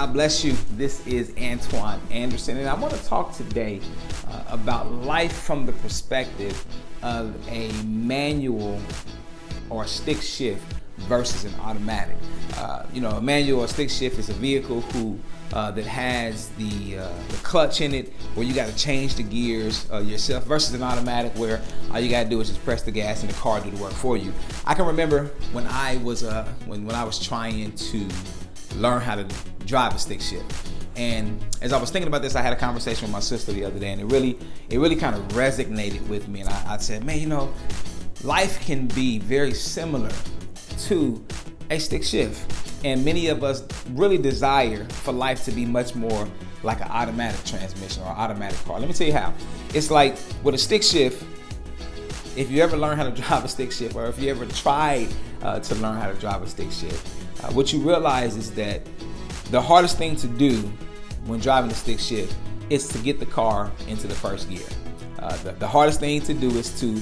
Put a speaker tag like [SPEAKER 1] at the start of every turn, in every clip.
[SPEAKER 1] God bless you. This is Antoine Anderson, and I want to talk today about life from the perspective of a manual or stick shift versus an automatic. A manual or stick shift is a vehicle that has the clutch in it, where you got to change the gears yourself, versus an automatic where all you got to do is just press the gas and the car do the work for you. I can remember when I was when I was trying to learn how to drive a stick shift, and as I was thinking about this, I had a conversation with my sister the other day, and it really kind of resonated with me. And I said, man, life can be very similar to a stick shift, and many of us really desire for life to be much more like an automatic transmission or automatic car. Let me tell you how. It's like with a stick shift. If you ever learn how to drive a stick shift, or if you ever tried to learn how to drive a stick shift, what you realize is that the hardest thing to do when driving a stick shift is to get the car into the first gear. The hardest thing to do is to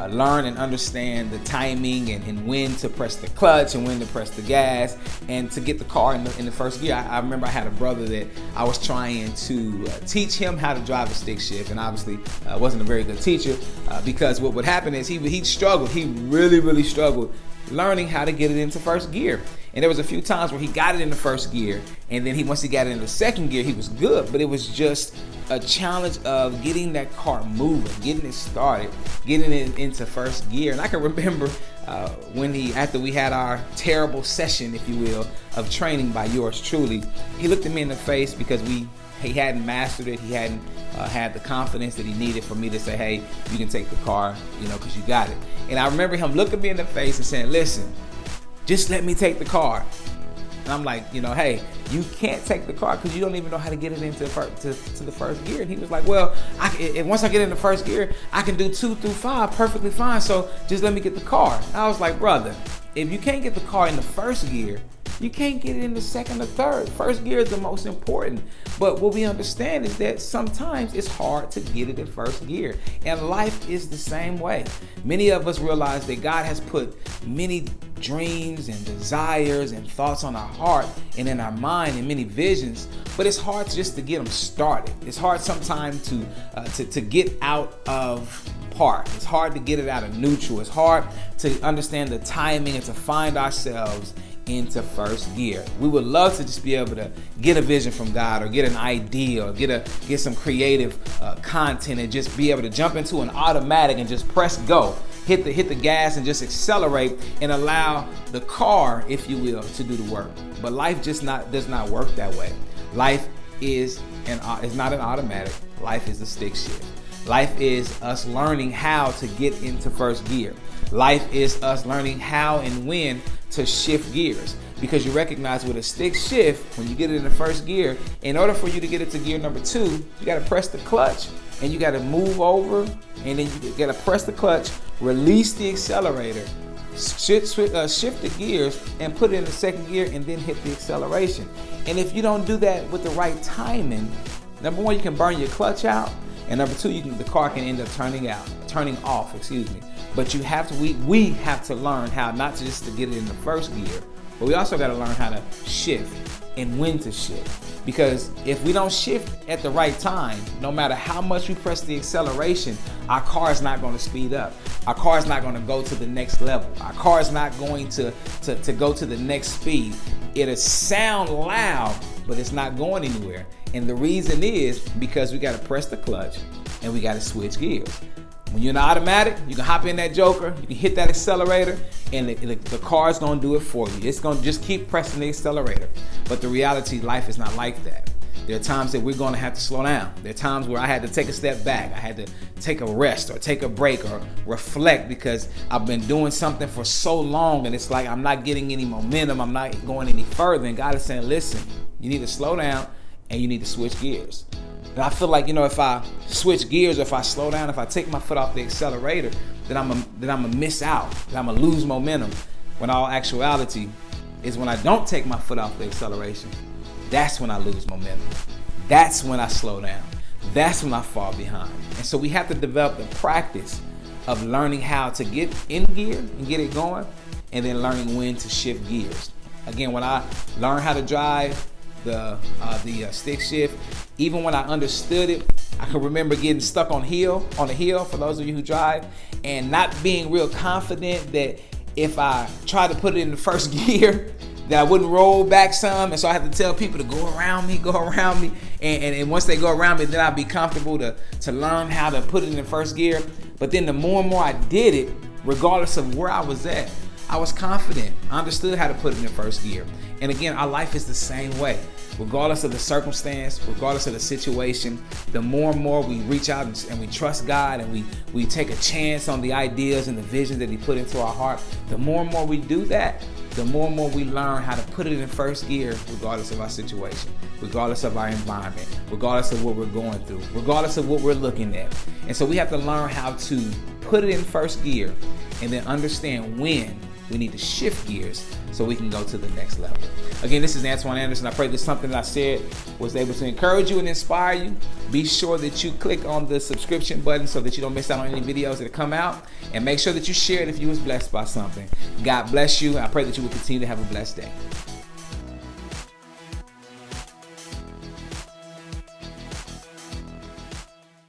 [SPEAKER 1] learn and understand the timing and when to press the clutch and when to press the gas, and to get the car in the first gear. I remember I had a brother that I was trying to teach him how to drive a stick shift, and obviously wasn't a very good teacher because what would happen is he struggled. He really struggled learning how to get it into first gear. And there was a few times where he got it in the first gear, and then once he got it in the second gear, he was good. But it was just a challenge of getting that car moving, getting it started, getting it into first gear. And I can remember after we had our terrible session, if you will, of training by yours truly, he looked at me in the face because he hadn't mastered it. He hadn't had the confidence that he needed for me to say, hey, you can take the car, because you got it. And I remember him looking me in the face and saying, listen, just let me take the car. And I'm like, hey, you can't take the car because you don't even know how to get it into the first gear. And he was like, well, once I get in the first gear, I can do 2 through 5 perfectly fine. So just let me get the car. And I was like, brother, if you can't get the car in the first gear, you can't get it in the second or third. First gear is the most important. But what we understand is that sometimes it's hard to get it in first gear. And life is the same way. Many of us realize that God has put many dreams and desires and thoughts on our heart and in our mind, and many visions, but it's hard just to get them started. It's hard sometimes to get out of park. It's hard to get it out of neutral. It's hard to understand the timing and to find ourselves into first gear. We would love to just be able to get a vision from God, or get an idea, or get some creative content, and just be able to jump into an automatic and just press go, hit the gas and just accelerate and allow the car, if you will, to do the work. But life does not work that way. Life is not an automatic. Life is a stick shift. Life is us learning how to get into first gear. Life is us learning how and when to shift gears, because you recognize with a stick shift, when you get it in the first gear, in order for you to get it to gear number 2, you got to press the clutch and you got to move over, and then you got to press the clutch, release the accelerator, shift the gears and put it in the second gear, and then hit the acceleration. And if you don't do that with the right timing, number 1, you can burn your clutch out, and number 2, the car can end up turning off. But we have to learn how not just to get it in the first gear, but we also got to learn how to shift and when to shift. Because if we don't shift at the right time, no matter how much we press the acceleration, our car is not going to speed up. Our car is not going to go to the next level. Our car is not going to go to the next speed. It'll sound loud, but it's not going anywhere. And the reason is because we got to press the clutch and we got to switch gears. When you're in automatic, you can hop in that joker, you can hit that accelerator, and the car's gonna do it for you. It's gonna just keep pressing the accelerator. But the reality, life is not like that. There are times that we're gonna have to slow down. There are times where I had to take a step back. I had to take a rest or take a break or reflect, because I've been doing something for so long and it's like I'm not getting any momentum. I'm not going any further. And God is saying, listen, you need to slow down and you need to switch gears. And I feel like, if I switch gears, or if I slow down, if I take my foot off the accelerator, then I'm gonna miss out, that I'm gonna lose momentum. When all actuality is when I don't take my foot off the acceleration, that's when I lose momentum. That's when I slow down. That's when I fall behind. And so we have to develop the practice of learning how to get in gear and get it going, and then learning when to shift gears. Again, when I learned how to drive the stick shift. Even when I understood it, I can remember getting stuck on the hill, for those of you who drive, and not being real confident that if I tried to put it in the first gear, that I wouldn't roll back some. And so I had to tell people to go around me. And once they go around me, then I'd be comfortable to learn how to put it in first gear. But then the more and more I did it, regardless of where I was at, I was confident. I understood how to put it in first gear. And again, our life is the same way. Regardless of the circumstance, regardless of the situation, the more and more we reach out and we trust God and we take a chance on the ideas and the vision that He put into our heart, the more and more we do that, the more and more we learn how to put it in first gear regardless of our situation, regardless of our environment, regardless of what we're going through, regardless of what we're looking at. And so we have to learn how to put it in first gear and then understand when we need to shift gears so we can go to the next level. Again, this is Antoine Anderson. I pray that something that I said was able to encourage you and inspire you. Be sure that you click on the subscription button so that you don't miss out on any videos that come out. And make sure that you share it if you was blessed by something. God bless you. I pray that you will continue to have a blessed day.